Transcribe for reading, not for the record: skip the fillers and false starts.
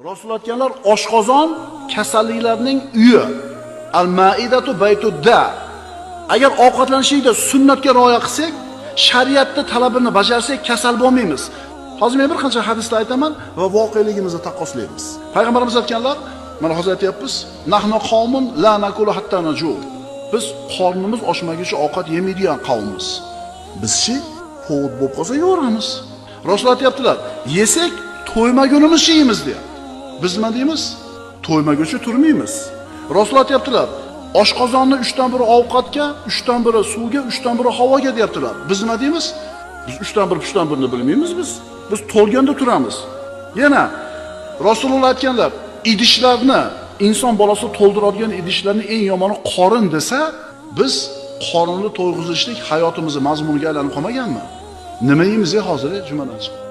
Rasululloh aytganlar, oshqozon kasalliklarning uyi. Al-Maidatu baytudda. Agar ovqatlanishda sunnatga rioya qilsak, shariatning talabini bajarsak, kasal bo'lmaymiz. Hozir men bir qancha hadislar aytaman va voqeligimizni taqqoslaymiz. Payg'ambarimiz aytganlar, mana hozir aytyapmiz, nahnu qawmun la nakulu hatta naju. Biz qornimiz ochmaguncha ovqat yemaydigan qavmmiz. Bizchi povut bo'lib qolsa yo'ramiz. Rasululloh aytibdilar, yesak to'ymagunimiz yeymiz deyapti. Biz nima deymiz? To'ymaguncha turmaymiz. Rasululloh aytibdilar, oshqozonni 3dan biri ovqatga, 3dan biri suvga, 3dan biri havoga deyaptilar. Biz nima deymiz? Biz 3dan 1, 3dan 1ni bilmaymiz biz. Biz to'lganda turamiz. Yana Rasululloh aytganlar, idishlarni inson bolasi to'ldiradigan idishlarning eng yomoni qorin desa, biz qorinni to'yg'izishlik hayotimizning mazmuniga aylanib qolmaganmi? Nima yeymiz hozir jumadan chiqib?